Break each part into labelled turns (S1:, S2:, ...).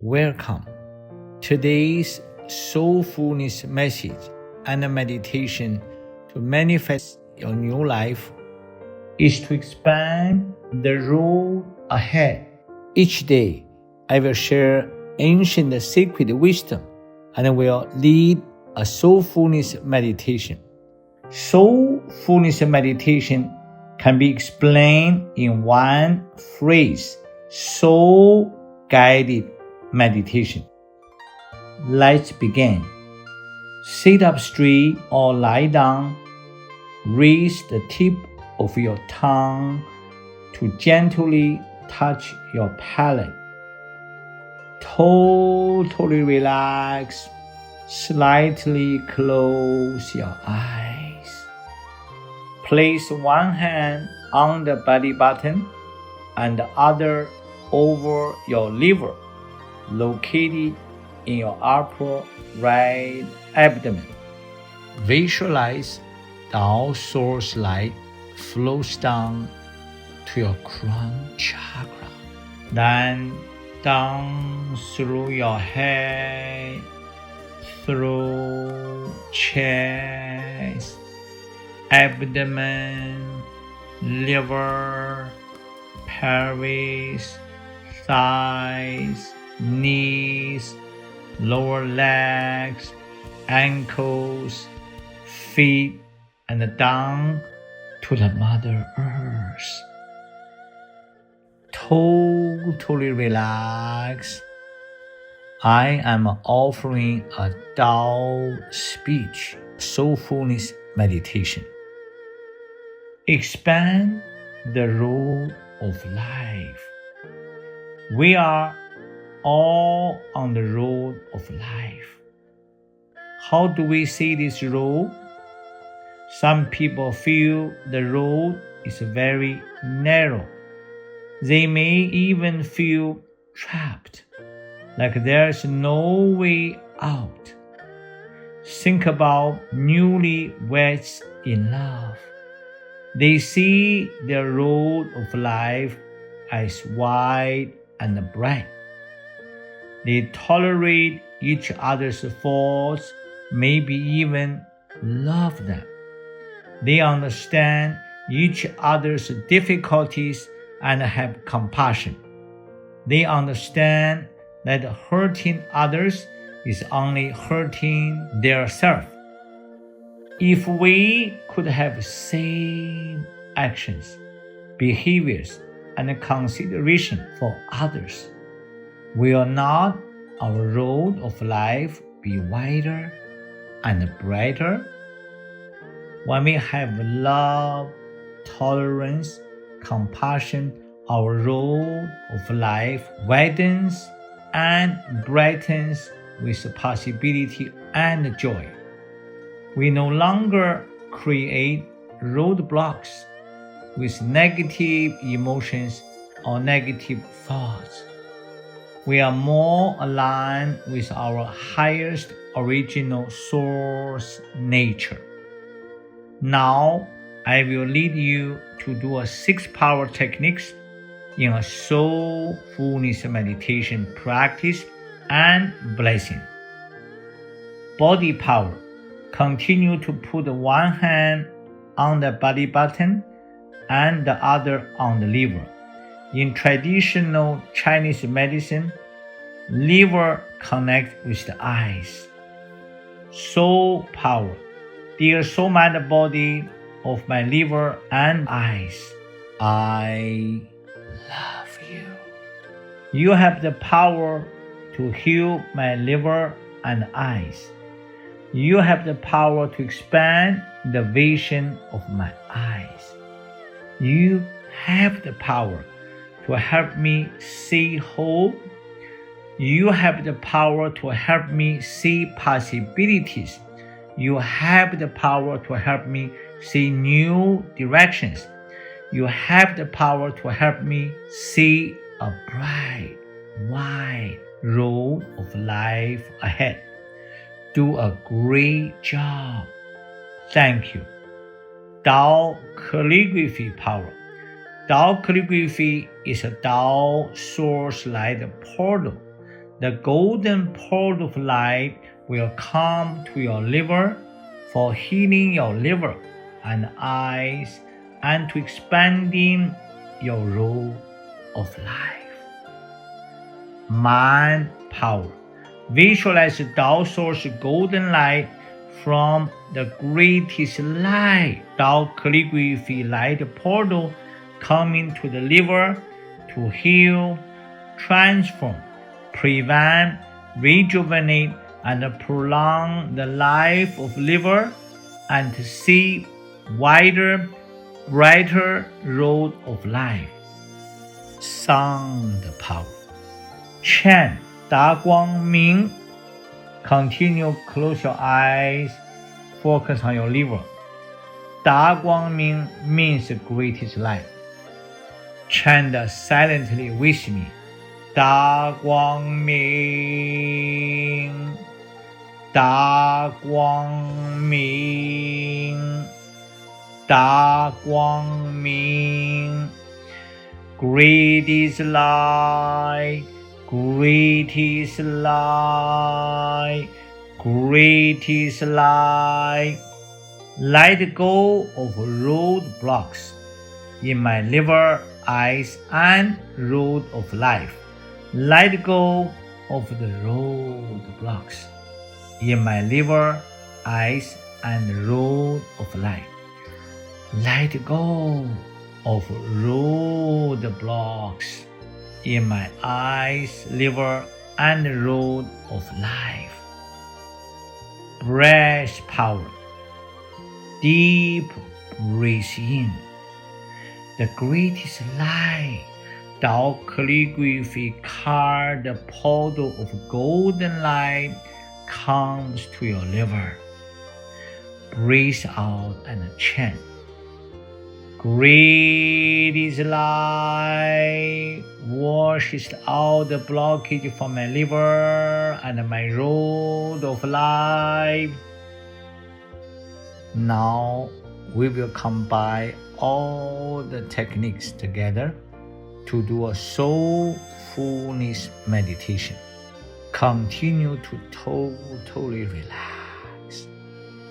S1: Welcome. Today's Soulfulness message and meditation to manifest your new life is to expand the road ahead. Each day, I will share ancient sacred wisdom and will lead a soulfulness meditation. Soulfulness meditation can be explained in one phrase: soul-guided meditation. Let's begin. Sit up straight or lie down. Raise the tip of your tongue to gently touch your palate. Totally relax. Slightly close your eyes. Place one hand on the belly button and the other over your liver, located in your upper right abdomen. Visualize Tao source light flows down to your crown chakra, then down through your head, through chest, abdomen, liver, pelvis, thighs, knees, lower legs, ankles, feet, and down to the Mother Earth. Totally relax. I am offering a Tao speech, soulfulness meditation. Expand the road of life. We are all on the road of life. How do we see this road? Some people feel the road is very narrow. They may even feel trapped, like there's no way out. Think about newlyweds in love. They see their road of life as wide and bright. They tolerate each other's faults, maybe even love them. They understand each other's difficulties and have compassion. They understand that hurting others is only hurting their self. If we could have same actions, behaviors, and consideration for others, will not our road of life be wider and brighter? When we have love, tolerance, compassion, our road of life widens and brightens with possibility and joy. We no longer create roadblocks with negative emotions or negative thoughts. We are more aligned with our highest original source nature. Now, I will lead you to do a 6 power techniques in a soulfulness meditation practice and blessing. Body power. Continue to put one hand on the belly button and the other on the liver. In traditional Chinese medicine, liver connects with the eyes. Soul power. Dear soul, mind, body of my liver and eyes, I love you. You have the power to heal my liver and eyes. You have the power to expand the vision of my eyes. You have the power to help me see hope. You have the power to help me see possibilities. You have the power to help me see new directions. You have the power to help me see a bright, wide road of life ahead. Do a great job. Thank you. Tao calligraphy power. Tao calligraphy is a Tao source light portal The golden port of light will come to your liver for healing your liver and eyes and to expanding your road of life. Mind power. Visualize Tao Source golden light from the greatest light, Tao calligraphy light portal coming to the liver to heal, transform, prevent, rejuvenate, and prolong the life of liver and to see wider, brighter road of life. Sound power. Chant Guang Ming. Continue, close your eyes, focus on your liver. Guang Ming means greatest light. Chant silently with me. Guang Ming, Guang Ming, Guang Ming. Greatest light, greatest light, greatest light. Let go of roadblocks in my liver, eyes, and road of life. Let go of the roadblocks in my liver, eyes, and road of life. Let go of roadblocks in my eyes, liver, and road of life. Breath power. Deep breath in. The greatest light, Tao calligraphy card portal of golden light comes to your liver. Breathe out and chant. Greatest light washes out the blockage from my liver and my road of life. Now we will combine all the techniques together to do a soulfulness meditation. Continue to totally relax.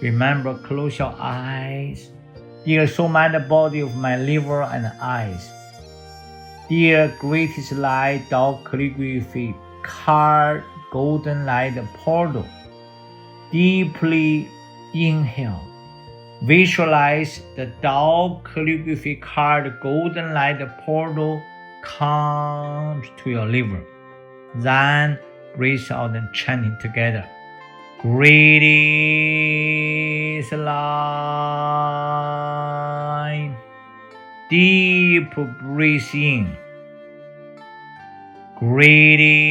S1: Remember, close your eyes. Dear soul, mind, body of my liver and eyes. Dear greatest light, Tao calligraphy card golden light portal. Deeply inhale. Visualize the Tao calligraphy card golden light portal comes to your liver. Then breathe out and chanting together. Greatest light. Deep breath in. Greatest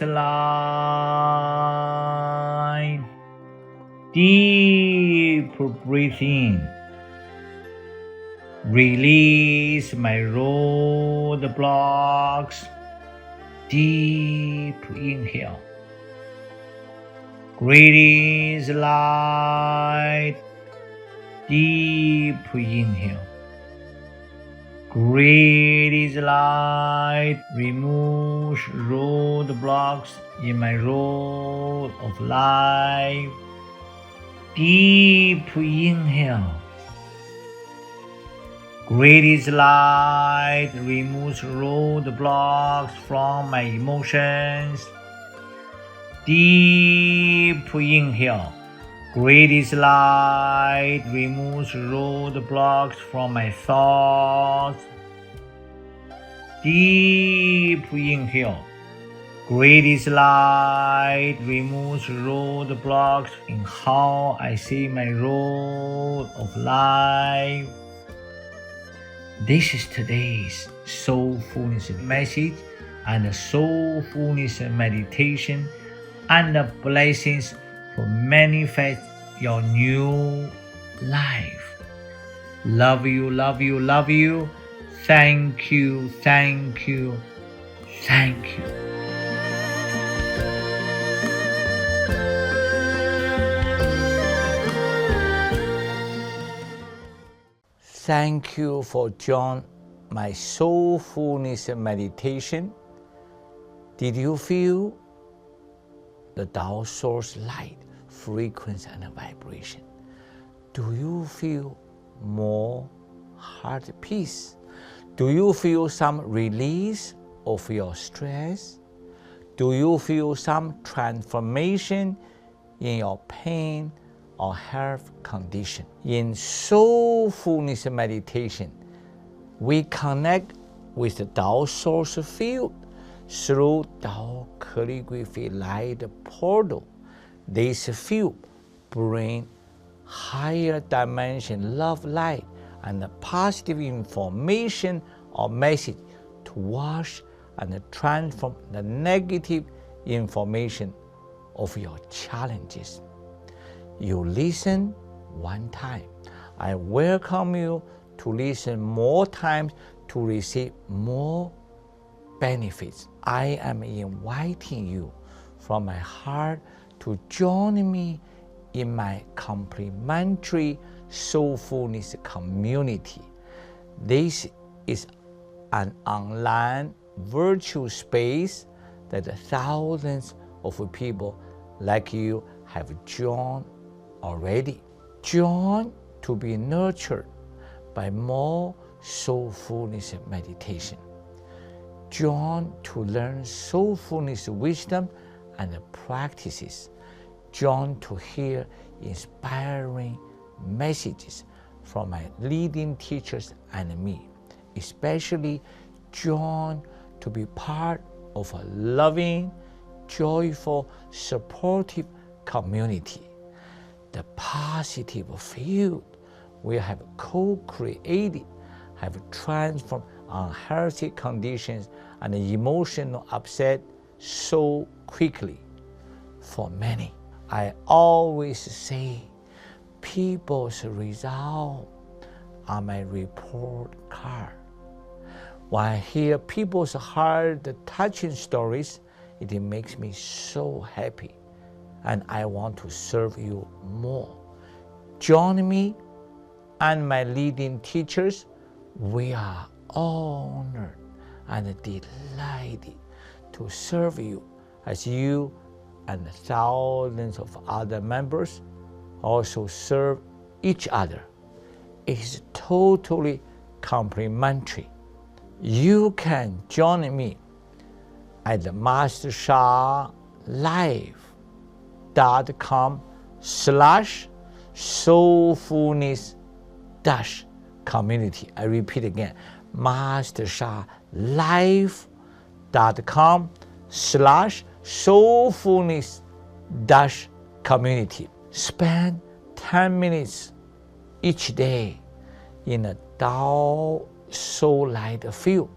S1: light. Deep breath in. Release my roadblocks. Deep inhale. Greatest light. Deep inhale. Greatest light removes roadblocks in my road of life. Deep inhale. Greatest light removes roadblocks from my emotions. Deep inhale. Greatest light removes roadblocks from my thoughts. Deep inhale. Greatest light removes roadblocks in how I see my road of life. This is today's Soulfulness message and Soulfulness meditation and the blessings to manifest your new life. Love you, love you, love you. Thank you, thank you, thank you. Thank you for joining my Soulfulness meditation.
S2: Did you feel the Tao source light, frequency, and vibration? Do you feel more heart peace? Do you feel some release of your stress? Do you feel some transformation in your pain or health condition? In Soulfulness meditation, we connect with the Tao source field through Tao calligraphy light portal. This field brings higher dimension love light and positive information or message to wash and transform the negative information of your challenges. You listen one time. I welcome you to listen more times to receive more benefits. I am inviting you from my heart to join me in my complimentary Soulfulness community. This is an online virtual space that thousands of people like you have joined already. Join to be nurtured by more Soulfulness meditation. Join to learn Soulfulness wisdom and practices. Join to hear inspiring messages from my leading teachers and me. Especially join to be part of a loving, joyful, supportive community. The positive field we have co-created have transformed unhealthy conditions and emotional upset so quickly. For many, I always say, people's results are my report card. When I hear people's heart-touching stories, it makes me so happy, and I want to serve you more. Join me and my leading teachers. We are honored and delighted to serve you as you and thousands of other members also serve each other. It is totally complimentary. You can join me at the Master Sha live.com/soulfulness-community. I repeat again, mastershalive.com/soulfulness-community. Spend 10 minutes each day in a Tao soul light field.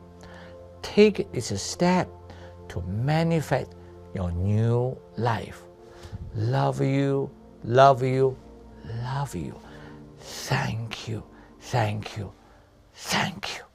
S2: Take this step to manifest your new life. Love you, love you, love you. Thank you, thank you, thank you.